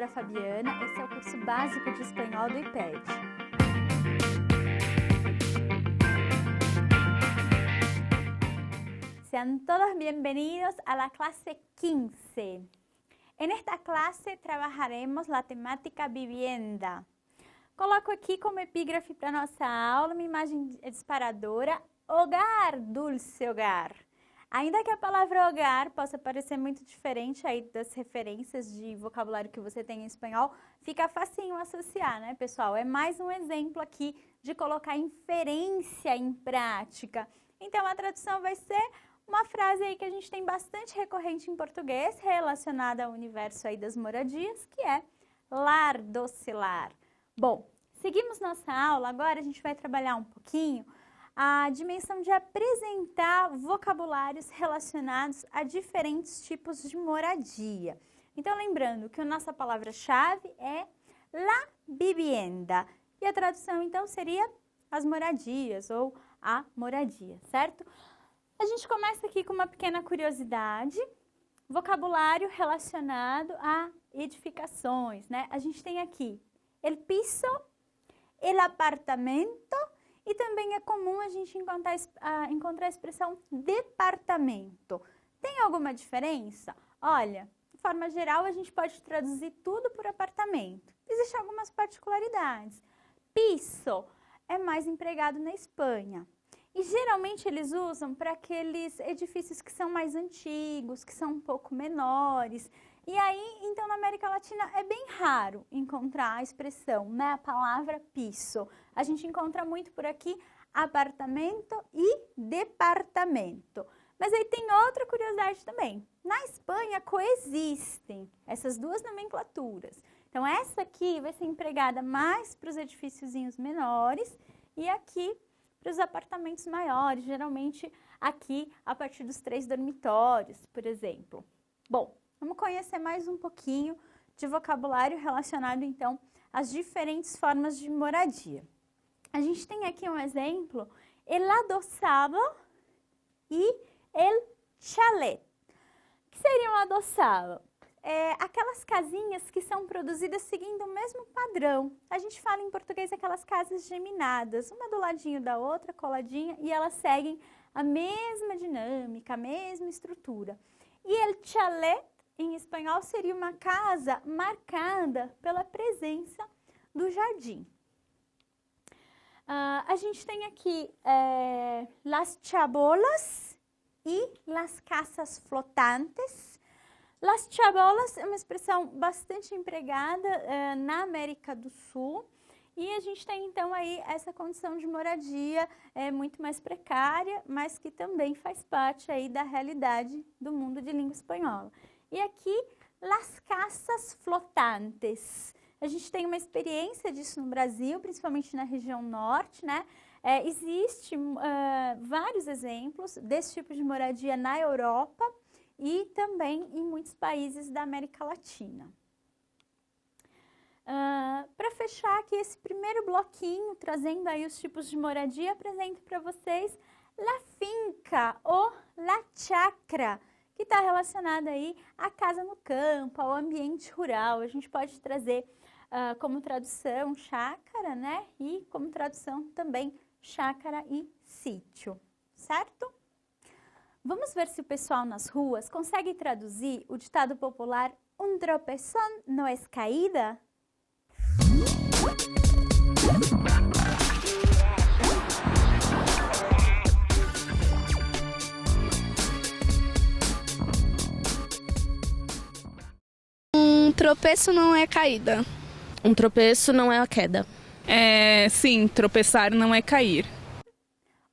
professora Fabiana, esse é o curso básico de espanhol do IPED. Sean todos bienvenidos a la clase 15. En esta clase trabajaremos la temática vivienda. Coloco aqui como epígrafe para nossa aula uma imagem disparadora, hogar, dulce hogar. Ainda que a palavra hogar possa parecer muito diferente aí das referências de vocabulário que você tem em espanhol, fica facinho associar, né, pessoal? É mais um exemplo aqui de colocar inferência em prática. Então, a tradução vai ser uma frase aí que a gente tem bastante recorrente em português, relacionada ao universo aí das moradias, que é lar, doce lar. Bom, seguimos nossa aula, agora a gente vai trabalhar um pouquinho a dimensão de apresentar vocabulários relacionados a diferentes tipos de moradia. Então, lembrando que a nossa palavra-chave é la vivienda. E a tradução, então, seria as moradias ou a moradia, certo? A gente começa aqui com uma pequena curiosidade. Vocabulário relacionado a edificações, né? A gente tem aqui el piso, el apartamento, e também é comum a gente encontrar a expressão departamento. Tem alguma diferença? Olha, de forma geral, a gente pode traduzir tudo por apartamento. Existem algumas particularidades. Piso é mais empregado na Espanha. E geralmente eles usam para aqueles edifícios que são mais antigos, que são um pouco menores. E aí, então, na América Latina é bem raro encontrar a expressão, né, a palavra piso. A gente encontra muito por aqui apartamento e departamento. Mas aí tem outra curiosidade também. Na Espanha coexistem essas duas nomenclaturas. Então, essa aqui vai ser empregada mais para os edifíciozinhos menores e aqui para os apartamentos maiores, geralmente aqui a partir dos 3 dormitórios, por exemplo. Bom, vamos conhecer mais um pouquinho de vocabulário relacionado, então, às diferentes formas de moradia. A gente tem aqui um exemplo, el adoçado e el chalet. O que seria um adoçado? Aquelas casinhas que são produzidas seguindo o mesmo padrão. A gente fala em português aquelas casas geminadas, uma do ladinho da outra, coladinha, e elas seguem a mesma dinâmica, a mesma estrutura. E el chalet, em espanhol, seria uma casa marcada pela presença do jardim. A gente tem aqui las chabolas e las casas flotantes. Las chabolas é uma expressão bastante empregada na América do Sul e a gente tem então aí essa condição de moradia muito mais precária, mas que também faz parte aí da realidade do mundo de língua espanhola. E aqui, las casas flotantes. A gente tem uma experiência disso no Brasil, principalmente na região norte, né? Existem vários exemplos desse tipo de moradia na Europa e também em muitos países da América Latina. Para fechar aqui esse primeiro bloquinho, trazendo aí os tipos de moradia, apresento para vocês la finca ou la chacra, que está relacionada aí à casa no campo, ao ambiente rural. A gente pode trazer como tradução chácara, né? E como tradução também chácara e sítio, certo? Vamos ver se o pessoal nas ruas consegue traduzir o ditado popular "un tropezón no es caída"? Um tropeço não é caída. Um tropeço não é a queda. Sim, tropeçar não é cair.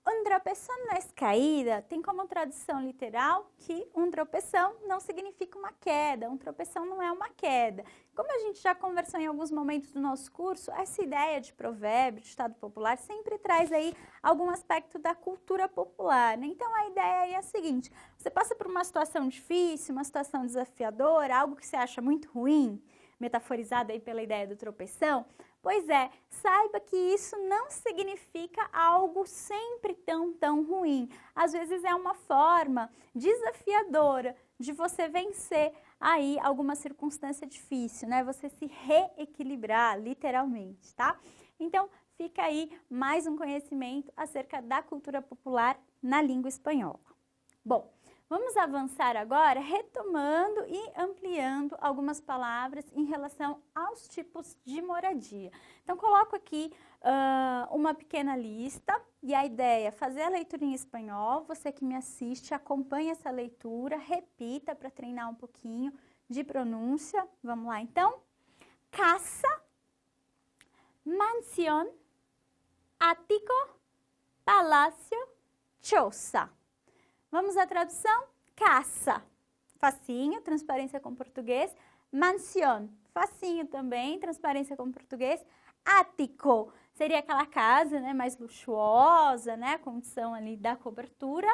Un tropeçón no es caída tem como tradução literal que um tropeção não significa uma queda, um tropeção não é uma queda. Como a gente já conversou em alguns momentos do nosso curso, essa ideia de provérbio, de ditado popular, sempre traz aí algum aspecto da cultura popular, né? Então a ideia é a seguinte: você passa por uma situação difícil, uma situação desafiadora, algo que você acha muito ruim, metaforizado aí pela ideia do tropeção. Pois é, saiba que isso não significa algo sempre tão ruim. Às vezes é uma forma desafiadora de você vencer aí alguma circunstância difícil, né? Você se reequilibrar, literalmente, tá? Então, fica aí mais um conhecimento acerca da cultura popular na língua espanhola. Bom, vamos avançar agora retomando e ampliando algumas palavras em relação aos tipos de moradia. Então, coloco aqui uma pequena lista e a ideia é fazer a leitura em espanhol. Você que me assiste, acompanhe essa leitura, repita para treinar um pouquinho de pronúncia. Vamos lá, então. Casa, mansión, ático, palácio, choza. Vamos à tradução? Casa, facinho, transparência com português. Mansión, facinho também, transparência com português. Ático, seria aquela casa, né, mais luxuosa, né, a condição ali da cobertura.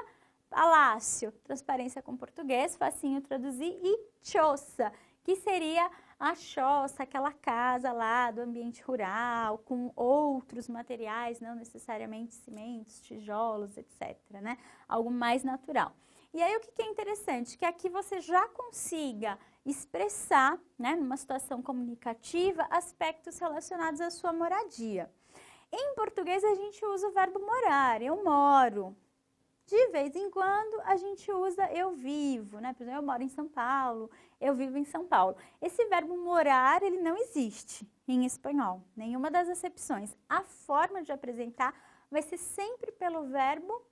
Palácio, transparência com português, facinho traduzir. E choza, que seria a choça, aquela casa lá do ambiente rural, com outros materiais, não necessariamente cimentos, tijolos, etc., né? Algo mais natural. E aí o que é interessante? Que aqui você já consiga expressar, né, numa situação comunicativa, aspectos relacionados à sua moradia. Em português a gente usa o verbo morar, eu moro. De vez em quando a gente usa eu vivo, né? Por exemplo, eu moro em São Paulo, eu vivo em São Paulo. Esse verbo morar, ele não existe em espanhol, nenhuma das acepções. A forma de apresentar vai ser sempre pelo verbo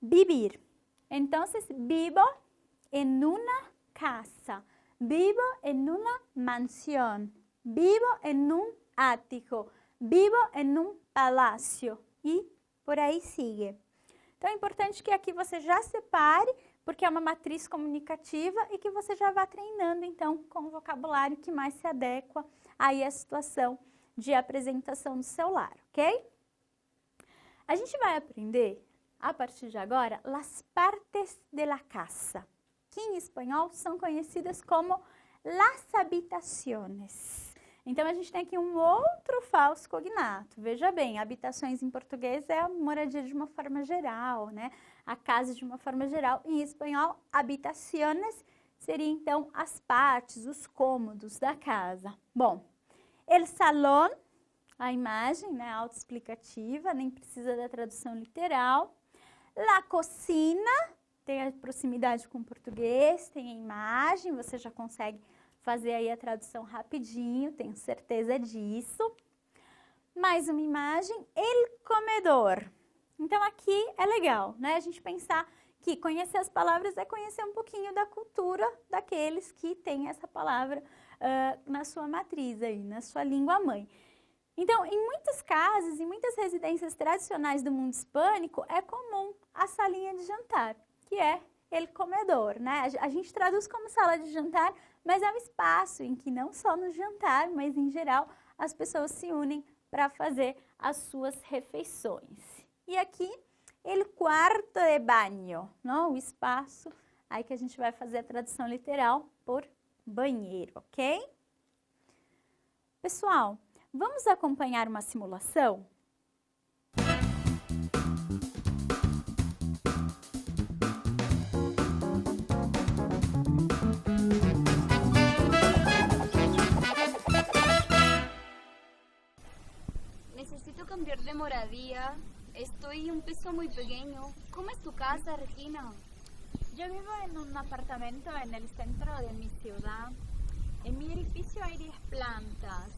vivir. Então, vivo en una casa, vivo en una mansión, vivo en un ático, vivo en un palacio e por aí sigue. Então, é importante que aqui você já separe, porque é uma matriz comunicativa e que você já vá treinando, então, com o vocabulário que mais se adequa aí à situação de apresentação do seu lar, ok? A gente vai aprender, a partir de agora, las partes de la casa, que em espanhol são conhecidas como las habitaciones. Então, a gente tem aqui um outro falso cognato. Veja bem, habitações em português é a moradia de uma forma geral, né? A casa de uma forma geral. Em espanhol, habitaciones seria, então, as partes, os cômodos da casa. Bom, el salón, a imagem, né, autoexplicativa, nem precisa da tradução literal. La cocina, tem a proximidade com o português, tem a imagem, você já consegue fazer aí a tradução rapidinho, tenho certeza disso. Mais uma imagem, el comedor. Então, aqui é legal, né? A gente pensar que conhecer as palavras é conhecer um pouquinho da cultura daqueles que têm essa palavra na sua matriz aí, na sua língua mãe. Então, em muitas casas, em muitas residências tradicionais do mundo hispânico, é comum a salinha de jantar, que é el comedor, né? A gente traduz como sala de jantar, mas é um espaço em que não só no jantar, mas em geral as pessoas se unem para fazer as suas refeições. E aqui, el cuarto de baño, não? O espaço aí que a gente vai fazer a tradução literal por banheiro, ok? Pessoal, vamos acompanhar uma simulação? Necesito cambiar de moradía. Estoy un piso muy pequeño. ¿Cómo es tu casa, Regina? Yo vivo en un apartamento en el centro de mi ciudad. En mi edificio hay 10 plantas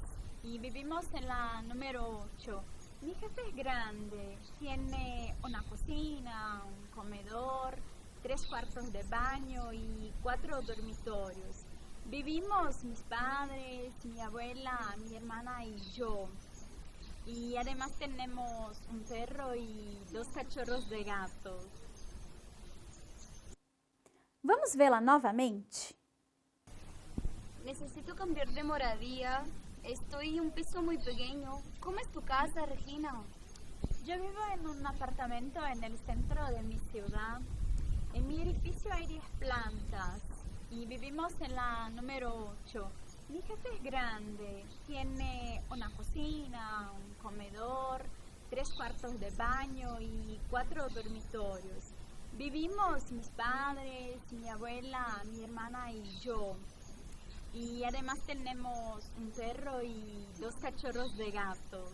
y vivimos en la número 8. Mi jefe es grande, tiene una cocina, un comedor, 3 cuartos de baño y 4 dormitorios. Vivimos mis padres, mi abuela, mi hermana y yo. Y además tenemos un perro y 2 cachorros de gato. Vamos vê-la novamente? Necesito cambiar de moradía. Estoy en un piso muy pequeño. ¿Cómo es tu casa, Regina? Yo vivo en un apartamento en el centro de mi ciudad. En mi edificio hay 10 plantas y vivimos en la número 8. Mi jefe es grande, tiene una cocina, un comedor, 3 cuartos de baño y 4 dormitorios. Vivimos mis padres, mi abuela, mi hermana y yo. Y además tenemos un perro y 2 cachorros de gato.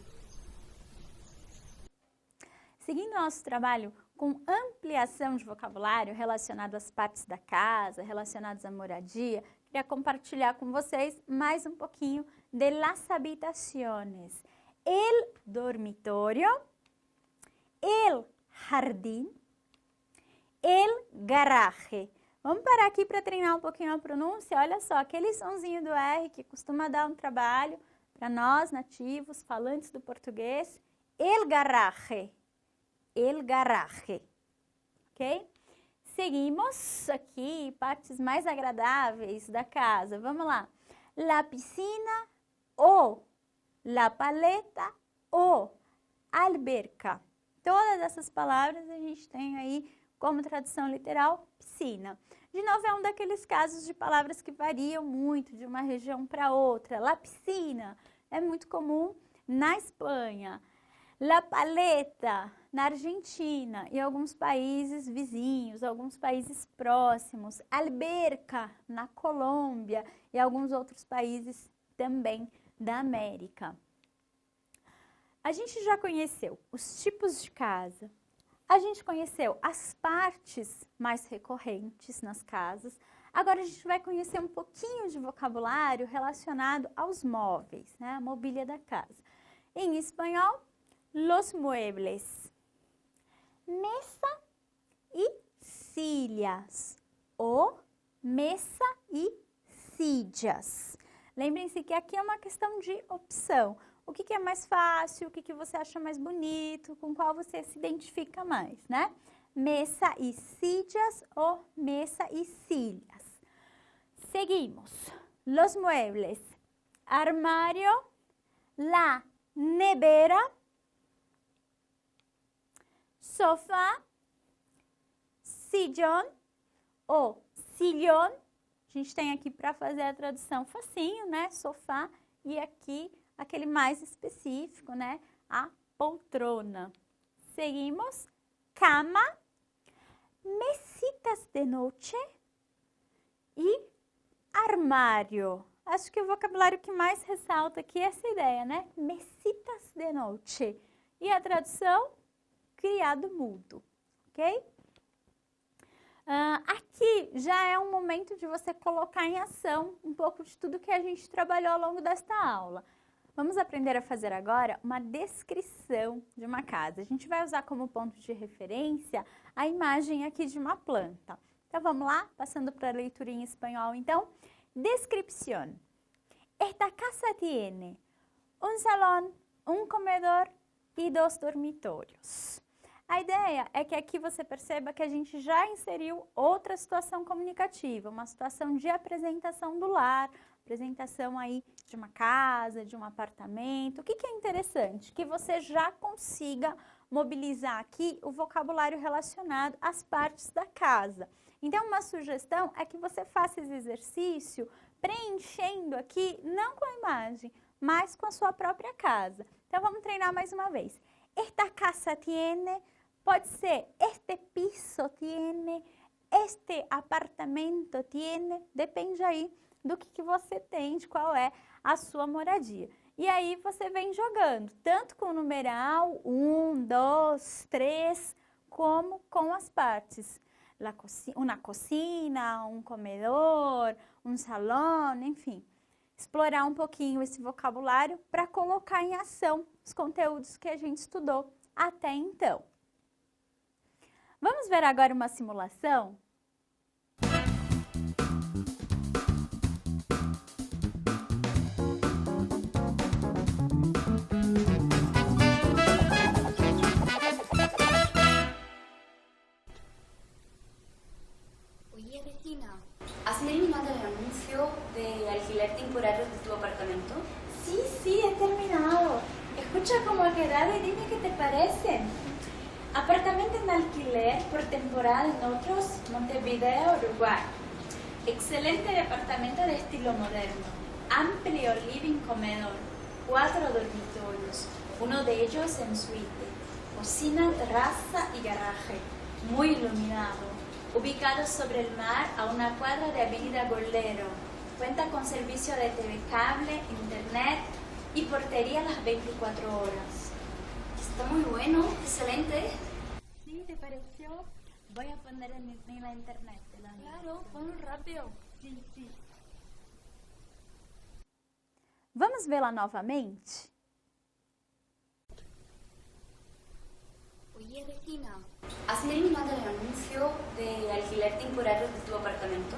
Seguindo nosso trabalho com ampliação de vocabulário relacionado às partes da casa, relacionados à moradia, queria compartilhar com vocês mais um pouquinho de las habitaciones. El dormitorio, el jardín, el garaje. Vamos parar aqui para treinar um pouquinho a pronúncia. Olha só, aquele sonzinho do R que costuma dar um trabalho para nós nativos, falantes do português. El garaje. El garaje. Ok? Seguimos aqui, partes mais agradáveis da casa. Vamos lá. La piscina o la paleta o alberca. Todas essas palavras a gente tem aí como tradução literal, piscina. De novo, é um daqueles casos de palavras que variam muito de uma região para outra. La piscina é muito comum na Espanha. La paleta na Argentina e alguns países vizinhos, alguns países próximos. Alberca na Colômbia e alguns outros países também da América. A gente já conheceu os tipos de casa. A gente conheceu as partes mais recorrentes nas casas. Agora a gente vai conhecer um pouquinho de vocabulário relacionado aos móveis, né? A mobília da casa. Em espanhol, los muebles. Mesa e sillas. Ou mesa e sillas. Lembrem-se que aqui é uma questão de opção. O que é mais fácil, o que você acha mais bonito, com qual você se identifica mais, né? Mesa e sillas ou mesa e sillas. Seguimos. Los muebles. Armario, la nevera, sofá, sillón ou sillón. A gente tem aqui para fazer a tradução facinho, né? Sofá e aqui aquele mais específico, né? A poltrona. Seguimos. Cama, mesitas de noche e armário. Acho que o vocabulário que mais ressalta aqui é essa ideia, né? Mesitas de noche. E a tradução, criado mudo, ok? Aqui já é um momento de você colocar em ação um pouco de tudo que a gente trabalhou ao longo desta aula. Vamos aprender a fazer agora uma descrição de uma casa. A gente vai usar como ponto de referência a imagem aqui de uma planta. Então, vamos lá? Passando para a leitura em espanhol, então. Descripción. Esta casa tiene un salón, un comedor e 2 dormitorios. A ideia é que aqui você perceba que a gente já inseriu outra situação comunicativa, uma situação de apresentação do lar, apresentação aí de uma casa, de um apartamento. O que é interessante? Que você já consiga mobilizar aqui o vocabulário relacionado às partes da casa. Então, uma sugestão é que você faça esse exercício preenchendo aqui, não com a imagem, mas com a sua própria casa. Então, vamos treinar mais uma vez. Esta casa tiene, pode ser este piso tiene, este apartamento tiene, depende aí do que você tem, de qual é a sua moradia. E aí você vem jogando, tanto com o numeral 1, 2, 3, como com as partes. Uma cocina, um comedor, um salão, enfim. Explorar um pouquinho esse vocabulário para colocar em ação os conteúdos que a gente estudou até então. Vamos ver agora uma simulação? Oye, Regina, ¿has terminado el anuncio de alquiler temporario de tu apartamento? Sí, he terminado. Escucha cómo ha quedado y dime qué te parece. Apartamento en alquiler por temporada en otros, Montevideo, Uruguay. Excelente departamento de estilo moderno. Amplio living comedor. 4 dormitorios. Uno de ellos en suite. Cocina, terraza y garaje. Muy iluminado. Ubicado sobre el mar a una cuadra de Avenida Goldero. Cuenta con servicio de TV cable, internet y portería las 24 horas. Está muy bueno, excelente. ¿Sí? ¿Te pareció? Voy a poner en la internet. Claro, ponlo rápido. Sim, sim. Vamos vê-la novamente? Oye, Regina, ¿has terminado el anuncio de alquiler temporario de tu apartamento?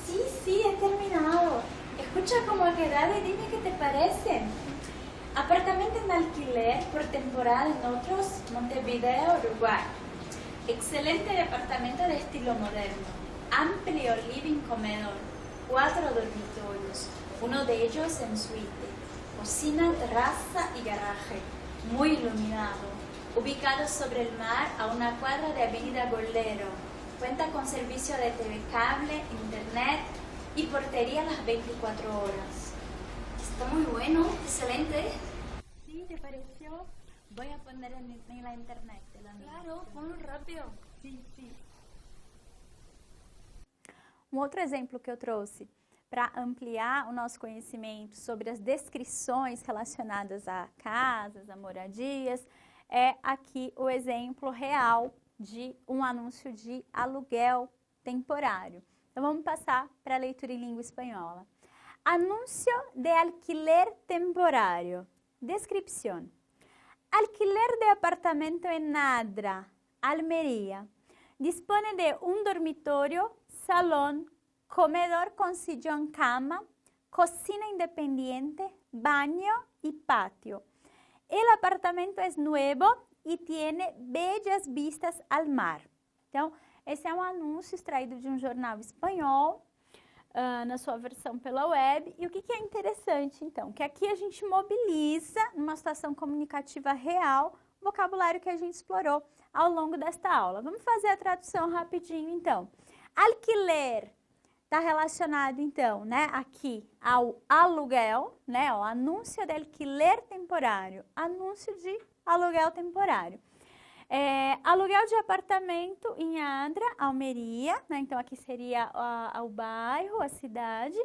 Sí, sí, he terminado. Escucha cómo ha quedado y dime qué te parece. Apartamento en alquiler por temporada en otros, Montevideo, Uruguay. Excelente departamento de estilo moderno. Amplio living comedor. 4 dormitorios. Uno de ellos en suite. Cocina, terraza y garaje. Muy iluminado. Ubicado sobre el mar a una cuadra de Avenida Goldero. Cuenta con servicio de TV cable, internet y portería las 24 horas. Está muy bueno, excelente. ¿Sí? ¿Te pareció? Voy a poner en la internet. Claro, ponlo rápido. Sim, sim. Um outro exemplo que eu trouxe para ampliar o nosso conhecimento sobre as descrições relacionadas a casas, a moradias, é aqui o exemplo real de um anúncio de aluguel temporário. Então vamos passar para a leitura em língua espanhola. Anúncio de alquiler temporário. Descripción. Alquiler de apartamento en Adra, Almería. Dispone de un dormitorio, salón, comedor con sillón cama, cocina independiente, baño y patio. El apartamento es nuevo y tiene bellas vistas al mar. Então, esse é um anúncio extraído de um jornal espanhol, na sua versão pela web. E o que é interessante, então? Que aqui a gente mobiliza, numa situação comunicativa real, o vocabulário que a gente explorou ao longo desta aula. Vamos fazer a tradução rapidinho, então. Alquiler está relacionado, então, né, aqui ao aluguel, né, o anúncio de alquiler temporário, anúncio de aluguel temporário. Aluguel de apartamento em Adra, Almeria, né? Então aqui seria o bairro, a cidade.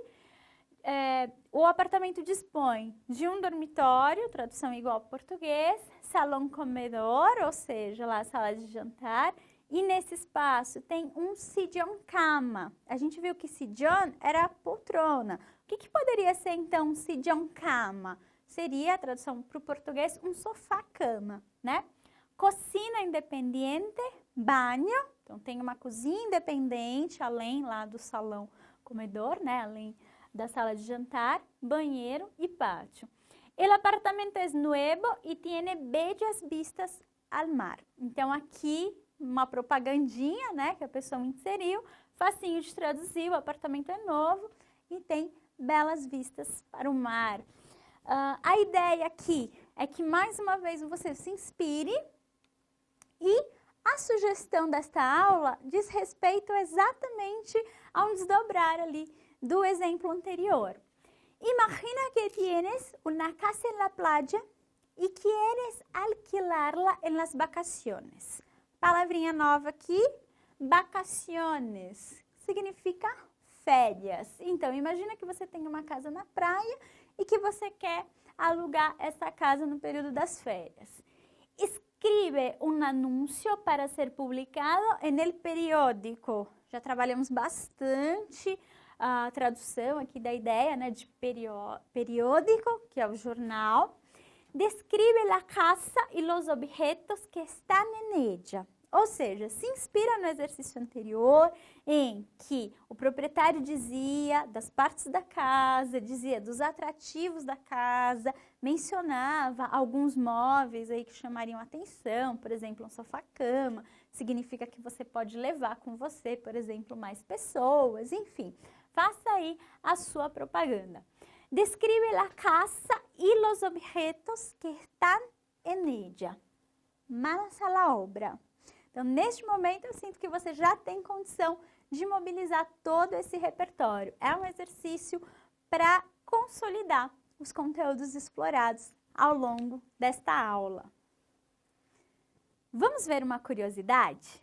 O apartamento dispõe de um dormitório, tradução igual ao português, salão comedor, ou seja, lá a sala de jantar, e nesse espaço tem um sillón cama. A gente viu que sillón era a poltrona. O que poderia ser então um sillón cama? Seria, a tradução para o português, um sofá-cama, né? Cocina independente, banho, então tem uma cozinha independente, além lá do salão comedor, né? Além da sala de jantar, banheiro e pátio. El apartamento es nuevo y tiene bellas vistas al mar. Então aqui uma propagandinha, né, que a pessoa inseriu, facinho de traduzir, o apartamento é novo e tem belas vistas para o mar. A ideia aqui é que mais uma vez você se inspire. E a sugestão desta aula diz respeito exatamente a um desdobrar ali do exemplo anterior. Imagina que tienes una casa en la playa y quieres alquilarla en las vacaciones. Palavrinha nova aqui, vacaciones, significa férias. Então, imagina que você tem uma casa na praia e que você quer alugar essa casa no período das férias. Escribe um anúncio para ser publicado en el periódico. Já trabalhamos bastante a tradução aqui da ideia, né, de periódico, que é o jornal. Describe la casa e los objetos que están en ella. Ou seja, se inspira no exercício anterior em que o proprietário dizia das partes da casa, dizia dos atrativos da casa, mencionava alguns móveis aí que chamariam atenção, por exemplo, um sofá-cama, significa que você pode levar com você, por exemplo, mais pessoas, enfim, faça aí a sua propaganda. Describe la casa y los objetos que están en ella. Manos a la obra. Então, neste momento, eu sinto que você já tem condição de mobilizar todo esse repertório. É um exercício para consolidar os conteúdos explorados ao longo desta aula. Vamos ver uma curiosidade?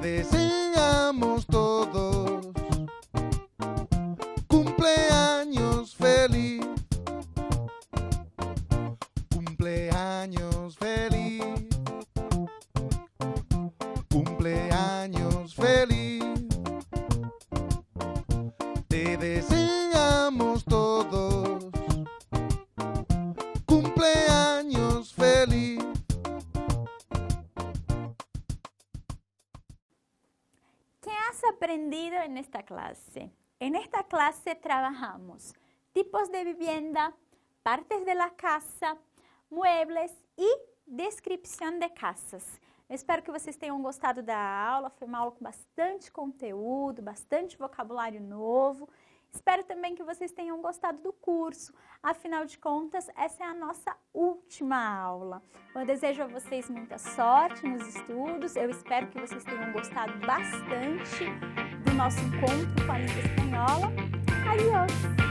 Te deseamos todos cumpleaños feliz. Cumpleaños feliz. Cumpleaños feliz. Te deseamos todos cumpleaños feliz. ¿Qué has aprendido en esta clase? En esta clase trabajamos tipos de vivienda, partes de la casa, muebles e descrição de casas. Eu espero que vocês tenham gostado da aula, foi uma aula com bastante conteúdo, bastante vocabulário novo. Espero também que vocês tenham gostado do curso, afinal de contas, essa é a nossa última aula. Eu desejo a vocês muita sorte nos estudos, eu espero que vocês tenham gostado bastante do nosso encontro com a língua espanhola. Adiós!